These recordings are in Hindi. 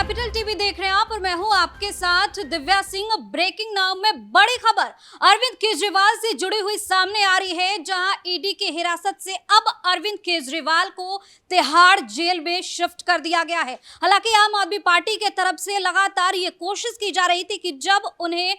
कैपिटल टीवी देख रहे हैं आप और मैं हूं आपके साथ दिव्या सिंह। ब्रेकिंग नाउ में बड़ी खबर अरविंद केजरीवाल से जुड़ी हुई सामने आ रही है, जहां ईडी की हिरासत से अब अरविंद केजरीवाल को तिहाड़ जेल में शिफ्ट कर दिया गया है। हालांकि आम आदमी पार्टी के तरफ से लगातार ये कोशिश की जा रही थी कि जब उन्हें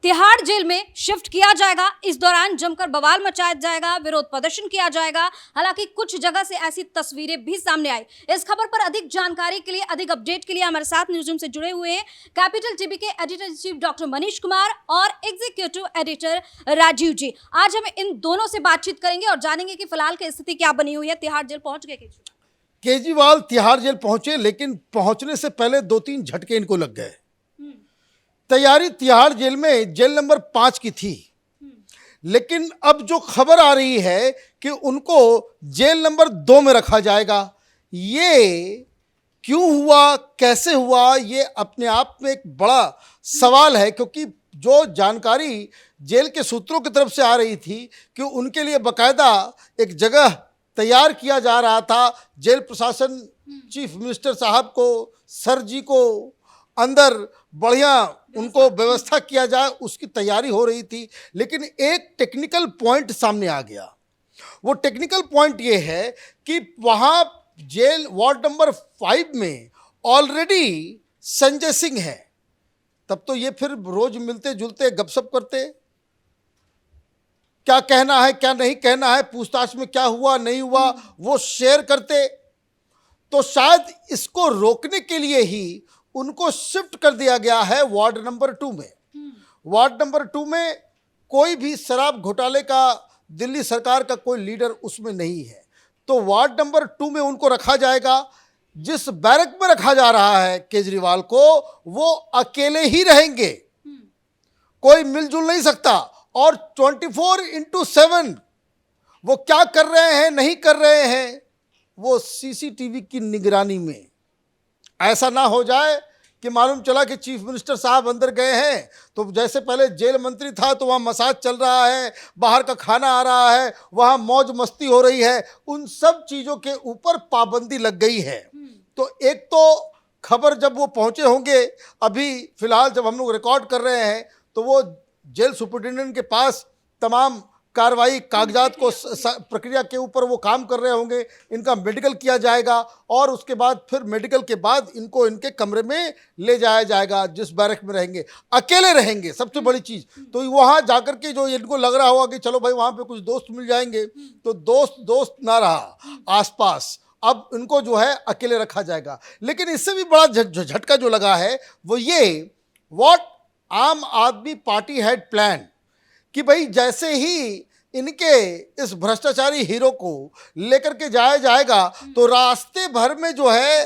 तिहाड़ जेल में शिफ्ट किया जाएगा, इस दौरान जमकर बवाल मचाया जाएगा, विरोध प्रदर्शन किया जाएगा। हालांकि कुछ जगह से ऐसी तस्वीरें भी सामने आई। इस खबर पर अधिक जानकारी के लिए, अधिक अपडेट के लिए हमारे साथ न्यूज रूम से जुड़े हुए हैं कैपिटल टीवी के editor in chief doctor Manish Kumar और एग्जीक्यूटिव एडिटर राजीव जी। आज हम इन दोनों से बातचीत करेंगे और जानेंगे कि फिलहाल की स्थिति क्या बनी हुई है। तिहाड़ जेल पहुंच गए केजरीवाल तिहाड़ जेल पहुंचे, लेकिन पहुंचने से पहले 2-3 झटके इनको लग गए। तैयारी तिहाड़ जेल में जेल नंबर 5 की थी, लेकिन अब जो खबर आ रही है कि उनको जेल नंबर 2 में रखा जाएगा। ये क्यों हुआ, कैसे हुआ, ये अपने आप में एक बड़ा सवाल है, क्योंकि जो जानकारी जेल के सूत्रों की तरफ से आ रही थी कि उनके लिए बाकायदा एक जगह तैयार किया जा रहा था। जेल प्रशासन, चीफ मिनिस्टर साहब को, सर जी को अंदर बढ़िया उनको व्यवस्था किया जाए, उसकी तैयारी हो रही थी। लेकिन एक टेक्निकल पॉइंट सामने आ गया। वो टेक्निकल पॉइंट ये है कि वहाँ जेल वार्ड नंबर 5 में ऑलरेडी संजय सिंह है। तब तो ये फिर रोज मिलते जुलते गपशप करते, क्या कहना है क्या नहीं कहना है, पूछताछ में क्या हुआ नहीं हुआ वो शेयर करते। तो शायद इसको रोकने के लिए ही उनको शिफ्ट कर दिया गया है वार्ड नंबर 2 में। वार्ड नंबर 2 में कोई भी शराब घोटाले का दिल्ली सरकार का कोई लीडर उसमें नहीं है, तो वार्ड नंबर 2 में उनको रखा जाएगा। जिस बैरक में रखा जा रहा है केजरीवाल को, वो अकेले ही रहेंगे, कोई मिलजुल नहीं सकता। और 24/7 वो क्या कर रहे हैं नहीं कर रहे हैं, वो सीसीटीवी की निगरानी में। ऐसा ना हो जाए कि मालूम चला कि चीफ मिनिस्टर साहब अंदर गए हैं, तो जैसे पहले जेल मंत्री था तो वहाँ मसाज चल रहा है, बाहर का खाना आ रहा है, वहाँ मौज मस्ती हो रही है, उन सब चीज़ों के ऊपर पाबंदी लग गई है। तो एक तो खबर जब वो पहुँचे होंगे, अभी फिलहाल जब हम लोग रिकॉर्ड कर रहे हैं तो वो जेल सुपरिटेंडेंट के पास तमाम कार्रवाई कागजात को प्रक्रिया के ऊपर वो काम कर रहे होंगे। इनका मेडिकल किया जाएगा और उसके बाद फिर मेडिकल के बाद इनको इनके कमरे में ले जाया जाएगा, जिस बैरक में रहेंगे। अकेले रहेंगे, सबसे बड़ी चीज़। तो वहाँ जाकर के जो इनको लग रहा होगा कि चलो भाई वहाँ पे कुछ दोस्त मिल जाएंगे, तो दोस्त ना रहा आसपास, अब इनको जो है अकेले रखा जाएगा। लेकिन इससे भी बड़ा झटका जो लगा है वो ये, व्हाट आम आदमी पार्टी हैड प्लान कि भाई जैसे ही इनके इस भ्रष्टाचारी हीरो को लेकर के जाया जाएगा तो रास्ते भर में जो है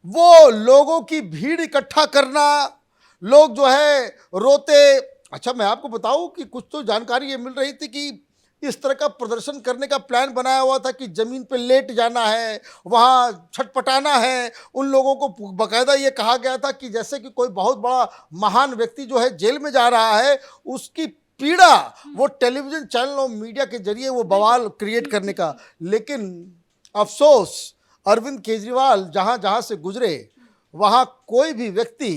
वो लोगों की भीड़ इकट्ठा करना, लोग जो है रोते। अच्छा, मैं आपको बताऊं कि कुछ तो जानकारी ये मिल रही थी कि इस तरह का प्रदर्शन करने का प्लान बनाया हुआ था कि ज़मीन पे लेट जाना है, वहाँ छटपटाना है। उन लोगों को बाकायदा ये कहा गया था कि जैसे कि कोई बहुत बड़ा महान व्यक्ति जो है जेल में जा रहा है, उसकी पीड़ा वो टेलीविज़न चैनल और मीडिया के जरिए वो बवाल क्रिएट करने का। लेकिन अफसोस, अरविंद केजरीवाल जहाँ जहाँ से गुजरे वहाँ कोई भी व्यक्ति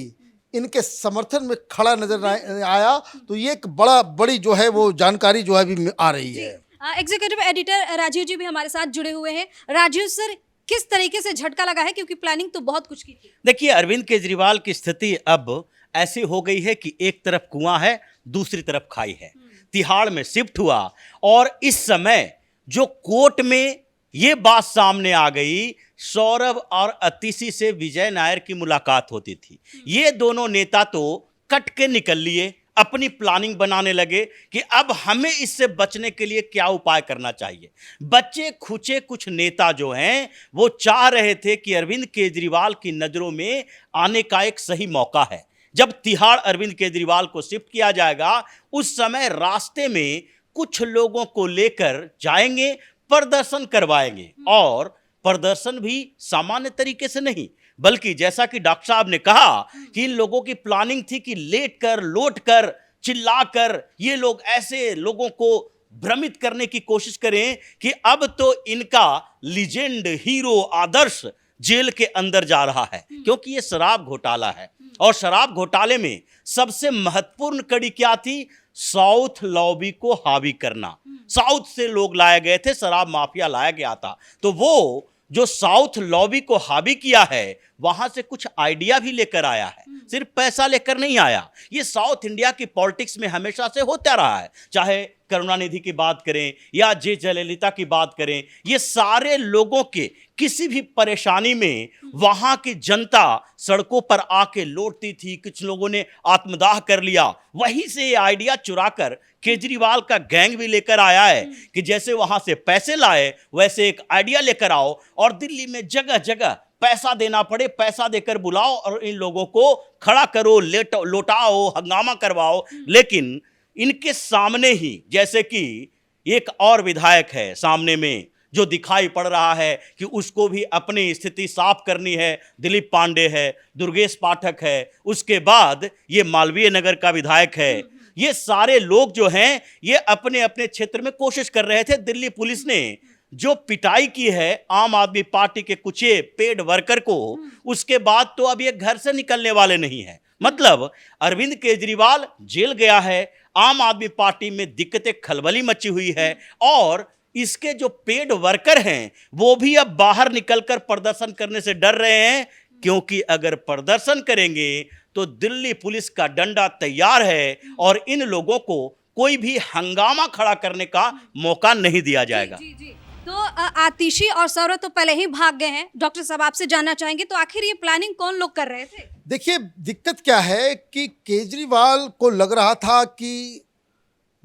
इनके समर्थन में खड़ा नजर नहीं आया। तो ये एक बड़ी जो है वो जानकारी जो है भी आ रही है। एग्जीक्यूटिव एडिटर राजीव जी भी हमारे साथ जुड़े हुए हैं। राजीव सर, किस तरीके से झटका लगा है, क्योंकि प्लानिंग तो बहुत कुछ की थी। देखिए, अरविंद केजरीवाल की स्थिति अब ऐसी हो गई है कि एक तरफ कुआं है, दूसरी तरफ खाई है। तिहाड़ में शिफ्ट हुआ और इस समय जो कोर्ट में ये बात सामने आ गई, सौरभ और अतिशी से विजय नायर की मुलाकात होती थी। ये दोनों नेता तो कट के निकल लिए, अपनी प्लानिंग बनाने लगे कि अब हमें इससे बचने के लिए क्या उपाय करना चाहिए। बच्चे खुचे कुछ नेता जो हैं वो चाह रहे थे कि अरविंद केजरीवाल की नज़रों में आने का एक सही मौका है। जब तिहाड़ अरविंद केजरीवाल को शिफ्ट किया जाएगा, उस समय रास्ते में कुछ लोगों को लेकर जाएंगे, प्रदर्शन करवाएंगे। और प्रदर्शन भी सामान्य तरीके से नहीं, बल्कि जैसा कि डॉक्टर साहब ने कहा कि इन लोगों की प्लानिंग थी कि लेट कर, लोट कर, चिल्ला कर ये लोग ऐसे लोगों को भ्रमित करने की कोशिश करें कि अब तो इनका लीजेंड, हीरो, आदर्श जेल के अंदर जा रहा है, क्योंकि ये शराब घोटाला है। और शराब घोटाले में सबसे महत्वपूर्ण कड़ी क्या थी? साउथ लॉबी को हावी करना। साउथ से लोग लाए गए थे, शराब माफिया लाया गया था। तो वो जो साउथ लॉबी को हावी किया है, वहां से कुछ आइडिया भी लेकर आया है, सिर्फ पैसा लेकर नहीं आया। ये साउथ इंडिया की पॉलिटिक्स में हमेशा से होता रहा है, चाहे करुणानिधि की बात करें या जे जयललिता की बात करें। ये सारे लोगों के किसी भी परेशानी में वहां की जनता सड़कों पर आके लौटती थी। कुछ लोगों ने आत्मदाह कर लिया। वहीं से ये आइडिया चुराकर केजरीवाल का गैंग भी लेकर आया है कि जैसे वहां से पैसे लाए, वैसे एक आइडिया लेकर आओ और दिल्ली में जगह जगह पैसा देना पड़े, पैसा देकर बुलाओ और इन लोगों को खड़ा करो, लौटाओ, हंगामा करवाओ। लेकिन इनके सामने ही, जैसे कि एक और विधायक है सामने में जो दिखाई पड़ रहा है कि उसको भी अपनी स्थिति साफ करनी है, दिलीप पांडे है, दुर्गेश पाठक है, उसके बाद ये मालवीय नगर का विधायक है। ये सारे लोग जो हैं ये अपने अपने क्षेत्र में कोशिश कर रहे थे। दिल्ली पुलिस ने जो पिटाई की है आम आदमी पार्टी के कुछ पेड वर्कर को, उसके बाद तो अब ये घर से निकलने वाले नहीं है। मतलब अरविंद केजरीवाल जेल गया है, आम आदमी पार्टी में दिक्कतें, खलबली मची हुई है और इसके जो पेड वर्कर हैं वो भी अब बाहर निकलकर प्रदर्शन करने से डर रहे हैं, क्योंकि अगर प्रदर्शन करेंगे तो दिल्ली पुलिस का डंडा तैयार है और इन लोगों को कोई भी हंगामा खड़ा करने का मौका नहीं दिया जाएगा। जी, जी, जी। तो आतिशी और सौरभ तो पहले ही भाग गए हैं। डॉक्टर साहब आपसे जानना चाहेंगे, तो आखिर ये प्लानिंग कौन लोग कर रहे थे? देखिए, दिक्कत क्या है कि केजरीवाल को लग रहा था कि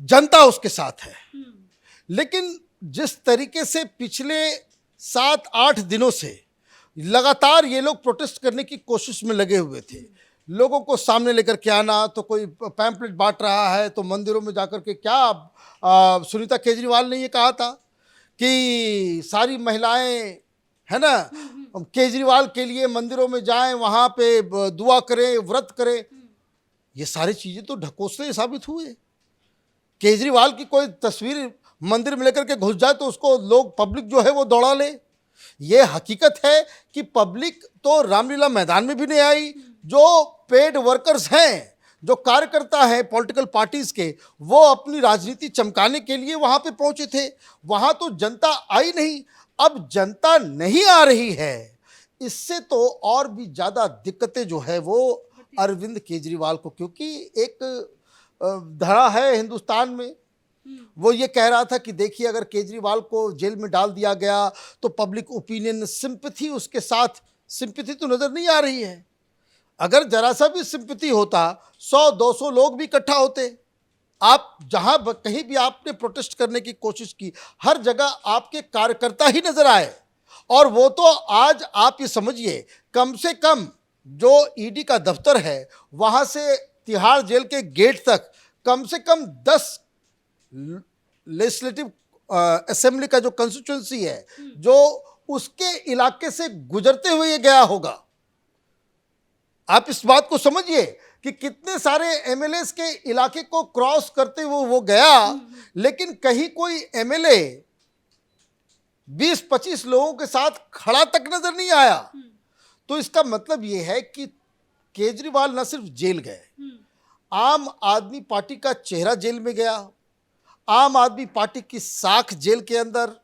जनता उसके साथ है, लेकिन जिस तरीके से पिछले 7-8 दिनों से लगातार ये लोग प्रोटेस्ट करने की कोशिश में लगे हुए थे, लोगों को सामने लेकर के आना, तो कोई पैम्पलेट बांट रहा है, तो मंदिरों में जाकर के क्या सुनीता केजरीवाल ने ये कहा था कि सारी महिलाएं है ना केजरीवाल के लिए मंदिरों में जाएं, वहाँ पे दुआ करें, व्रत करें। ये सारी चीज़ें तो ढकोसले साबित हुए। केजरीवाल की कोई तस्वीर मंदिर में लेकर के घुस जाए तो उसको लोग, पब्लिक जो है वो दौड़ा ले। ये हकीकत है कि पब्लिक तो रामलीला मैदान में भी नहीं आई। जो पेड वर्कर्स हैं, जो कार्यकर्ता हैं पॉलिटिकल पार्टीज के, वो अपनी राजनीति चमकाने के लिए वहां पे पहुंचे थे। वहां तो जनता आई नहीं। अब जनता नहीं आ रही है, इससे तो और भी ज्यादा दिक्कतें जो है वो अरविंद केजरीवाल को, क्योंकि एक धड़ा है हिंदुस्तान में, वो ये कह रहा था कि देखिए अगर केजरीवाल को जेल में डाल दिया गया तो पब्लिक ओपिनियन, सिंपैथी उसके साथ, सिंपैथी तो नजर नहीं आ रही है। अगर जरा सा भी सिंपैथी होता 100-200 लोग भी इकट्ठा होते। आप जहां कहीं भी आपने प्रोटेस्ट करने की कोशिश की, हर जगह आपके कार्यकर्ता ही नजर आए। और वो तो आज आप ये समझिए, कम से कम जो ईडी का दफ्तर है वहां से तिहाड़ जेल के गेट तक कम से कम 10 लेजिस्लेटिव असेंबली का जो कंस्टिट्यूंसी है, जो उसके इलाके से गुजरते हुए ये गया होगा। आप इस बात को समझिए कि कितने सारे एमएलएस के इलाके को क्रॉस करते हुए वो गया, लेकिन कहीं कोई एमएलए 20-25 लोगों के साथ खड़ा तक नजर नहीं आया। तो इसका मतलब ये है कि केजरीवाल न सिर्फ जेल गए, आम आदमी पार्टी का चेहरा जेल में गया, आम आदमी पार्टी की साख जेल के अंदर,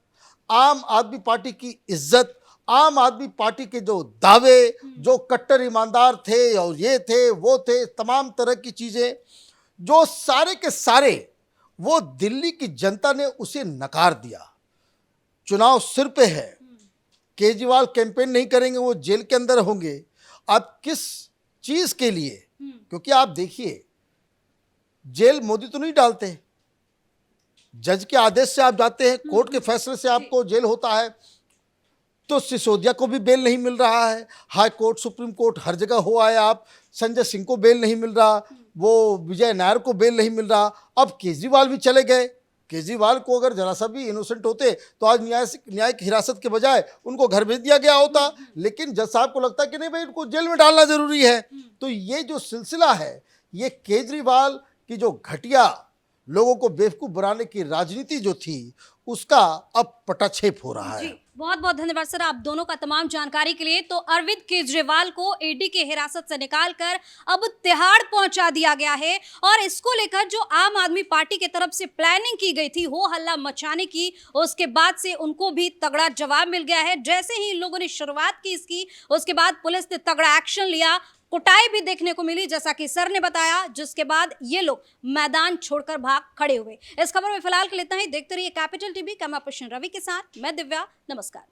आम आदमी पार्टी की इज्जत, आम आदमी पार्टी के जो दावे, जो कट्टर ईमानदार थे और ये थे वो थे, तमाम तरह की चीज़ें, जो सारे के सारे वो दिल्ली की जनता ने उसे नकार दिया। चुनाव सिर पे है, केजरीवाल कैंपेन नहीं करेंगे, वो जेल के अंदर होंगे। अब किस चीज़ के लिए? क्योंकि आप देखिए, जेल मोदी तो नहीं डालते, जज के आदेश से आप जाते हैं, कोर्ट के फैसले से आपको जेल होता है। तो सिसोदिया को भी बेल नहीं मिल रहा है, हाई कोर्ट, सुप्रीम कोर्ट, हर जगह हो आए आप। संजय सिंह को बेल नहीं मिल रहा, वो विजय नायर को बेल नहीं मिल रहा। अब केजरीवाल भी चले गए। केजरीवाल को अगर जरा सा भी इनोसेंट होते तो आज न्यायिक हिरासत के बजाय उनको घर भेज दिया गया होता। लेकिन जज साहब को लगता है कि नहीं भाई, इनको जेल में डालना जरूरी है। तो ये जो सिलसिला है, ये केजरीवाल की जो घटिया लोगों को बेवकूफ़ बनाने की राजनीति जो थी, उसका अब पटाक्षेप हो रहा है। बहुत बहुत धन्यवाद सर आप दोनों का तमाम जानकारी के लिए। तो अरविंद केजरीवाल को ईडी की हिरासत से निकालकर अब तिहाड़ पहुंचा दिया गया है और इसको लेकर जो आम आदमी पार्टी की तरफ से प्लानिंग की गई थी हो हल्ला मचाने की, उसके बाद से उनको भी तगड़ा जवाब मिल गया है। जैसे ही इन लोगों ने शुरुआत की इसकी, उसके बाद पुलिस ने तगड़ा एक्शन लिया, कुटाई भी देखने को मिली जैसा कि सर ने बताया, जिसके बाद ये लोग मैदान छोड़कर भाग खड़े हुए। इस खबर में फिलहाल के लिए इतना ही। देखते रहिए capital TV. Camera person Ravi के साथ मैं दिव्या। नमस्कार।